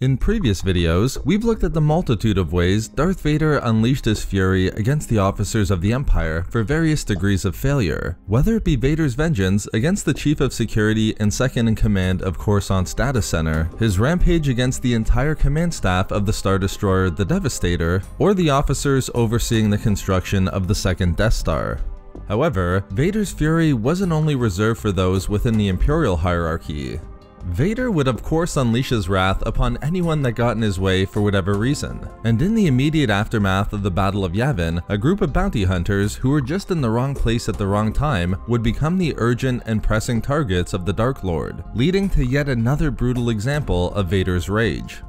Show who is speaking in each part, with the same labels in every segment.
Speaker 1: In previous videos, we've looked at the multitude of ways Darth Vader unleashed his fury against the officers of the Empire for various degrees of failure, whether it be Vader's vengeance against the Chief of Security and Second-in-Command of Coruscant's Data Center, his rampage against the entire command staff of the Star Destroyer the Devastator, or the officers overseeing the construction of the second Death Star. However, Vader's fury wasn't only reserved for those within the Imperial hierarchy. Vader would of course unleash his wrath upon anyone that got in his way for whatever reason, and in the immediate aftermath of the Battle of Yavin, a group of bounty hunters who were just in the wrong place at the wrong time would become the urgent and pressing targets of the Dark Lord, leading to yet another brutal example of Vader's rage.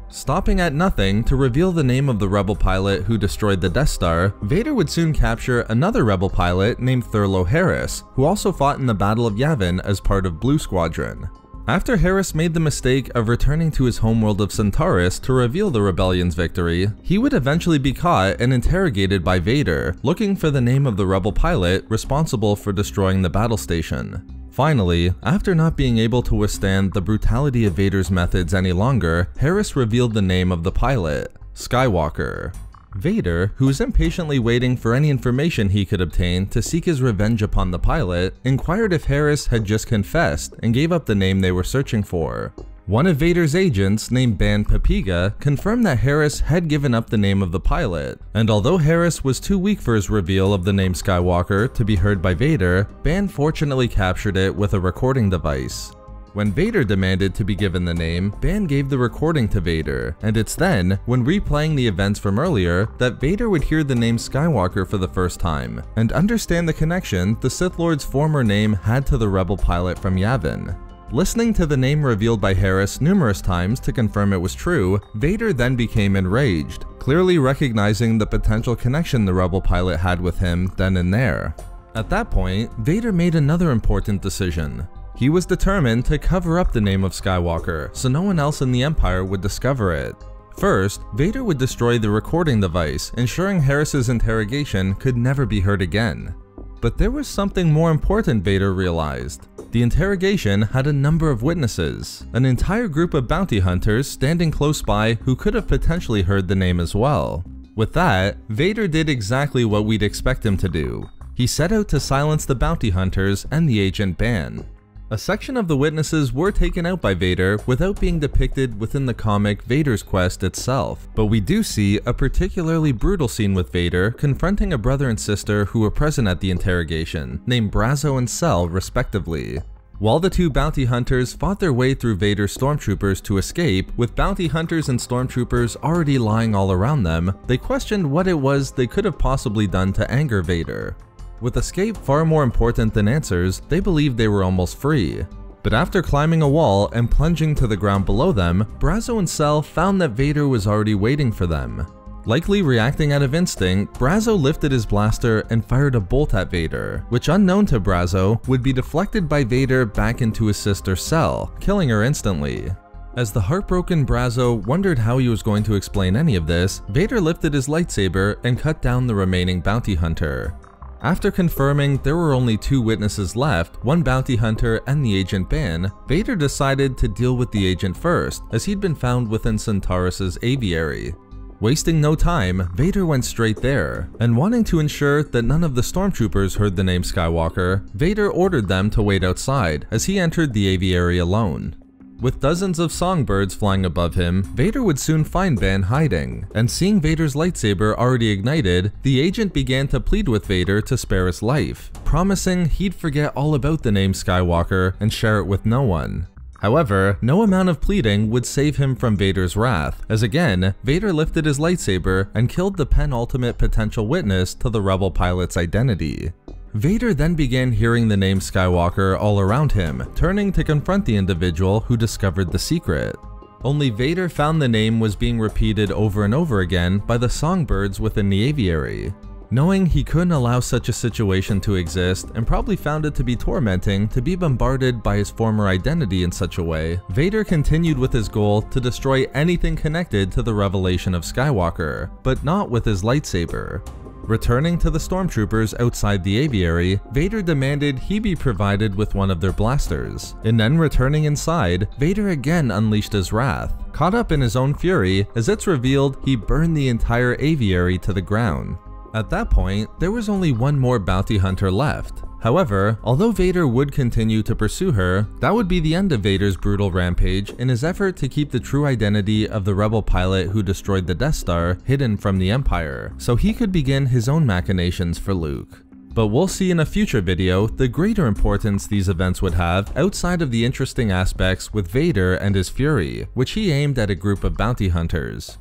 Speaker 1: Stopping at nothing to reveal the name of the rebel pilot who destroyed the Death Star, Vader would soon capture another rebel pilot named Thurlow Harris, who also fought in the Battle of Yavin as part of Blue Squadron. After Harris made the mistake of returning to his homeworld of Centaurus to reveal the rebellion's victory, he would eventually be caught and interrogated by Vader, looking for the name of the rebel pilot responsible for destroying the battle station. Finally, after not being able to withstand the brutality of Vader's methods any longer, Harris revealed the name of the pilot, Skywalker. Vader, who was impatiently waiting for any information he could obtain to seek his revenge upon the pilot, inquired if Harris had just confessed and gave up the name they were searching for. One of Vader's agents, named Bane confirmed that Harris had given up the name of the pilot, and although Harris was too weak for his reveal of the name Skywalker to be heard by Vader, Bane fortunately captured it with a recording device. When Vader demanded to be given the name, Bane gave the recording to Vader, and it's then, when replaying the events from earlier, that Vader would hear the name Skywalker for the first time, and understand the connection the Sith Lord's former name had to the rebel pilot from Yavin. Listening to the name revealed by Harris numerous times to confirm it was true, Vader then became enraged, clearly recognizing the potential connection the rebel pilot had with him then and there. At that point, Vader made another important decision. He was determined to cover up the name of Skywalker so no one else in the Empire would discover it. First, Vader would destroy the recording device, ensuring Harris's interrogation could never be heard again. But there was something more important Vader realized. The interrogation had a number of witnesses, an entire group of bounty hunters standing close by who could have potentially heard the name as well. With that, Vader did exactly what we'd expect him to do. He set out to silence the bounty hunters and the agent Bane. A section of the witnesses were taken out by Vader without being depicted within the comic Vader's Quest itself, but we do see a particularly brutal scene with Vader confronting a brother and sister who were present at the interrogation, named Brazo and Cell respectively. While the two bounty hunters fought their way through Vader's stormtroopers to escape, with bounty hunters and stormtroopers already lying all around them, they questioned what it was they could have possibly done to anger Vader. With escape far more important than answers, they believed they were almost free. But after climbing a wall and plunging to the ground below them, Brazo and Cell found that Vader was already waiting for them. Likely reacting out of instinct, Brazo lifted his blaster and fired a bolt at Vader, which unknown to Brazo would be deflected by Vader back into his sister Cell, killing her instantly. As the heartbroken Brazo wondered how he was going to explain any of this, Vader lifted his lightsaber and cut down the remaining bounty hunter. After confirming there were only two witnesses left, one bounty hunter and the agent Bane, Vader decided to deal with the agent first, as he'd been found within Centaurus' aviary. Wasting no time, Vader went straight there, and wanting to ensure that none of the stormtroopers heard the name Skywalker, Vader ordered them to wait outside as he entered the aviary alone. With dozens of songbirds flying above him, Vader would soon find Bane hiding, and seeing Vader's lightsaber already ignited, the agent began to plead with Vader to spare his life, promising he'd forget all about the name Skywalker and share it with no one. However, no amount of pleading would save him from Vader's wrath, as again, Vader lifted his lightsaber and killed the penultimate potential witness to the rebel pilot's identity. Vader then began hearing the name Skywalker all around him, turning to confront the individual who discovered the secret. Only Vader found the name was being repeated over and over again by the songbirds within the aviary. Knowing he couldn't allow such a situation to exist and probably found it to be tormenting to be bombarded by his former identity in such a way, Vader continued with his goal to destroy anything connected to the revelation of Skywalker, but not with his lightsaber. Returning to the stormtroopers outside the aviary, Vader demanded he be provided with one of their blasters, and then returning inside, Vader again unleashed his wrath. Caught up in his own fury, as it's revealed he burned the entire aviary to the ground. At that point, there was only one more bounty hunter left. However, although Vader would continue to pursue her, that would be the end of Vader's brutal rampage in his effort to keep the true identity of the rebel pilot who destroyed the Death Star hidden from the Empire, so he could begin his own machinations for Luke. But we'll see in a future video the greater importance these events would have outside of the interesting aspects with Vader and his fury, which he aimed at a group of bounty hunters.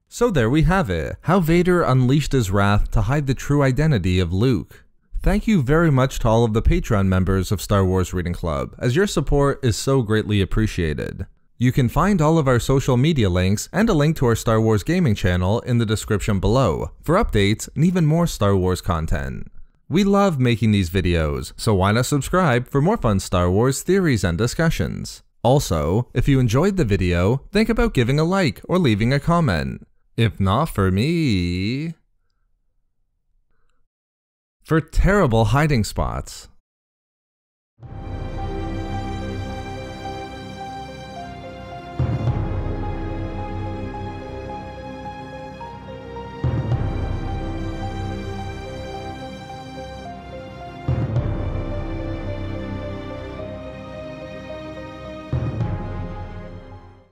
Speaker 1: So there we have it, how Vader unleashed his wrath to hide the true identity of Luke. Thank you very much to all of the Patreon members of Star Wars Reading Club, as your support is so greatly appreciated. You can find all of our social media links and a link to our Star Wars gaming channel in the description below for updates and even more Star Wars content. We love making these videos, so why not subscribe for more fun Star Wars theories and discussions. Also, if you enjoyed the video, think about giving a like or leaving a comment. If not for me... for terrible hiding spots.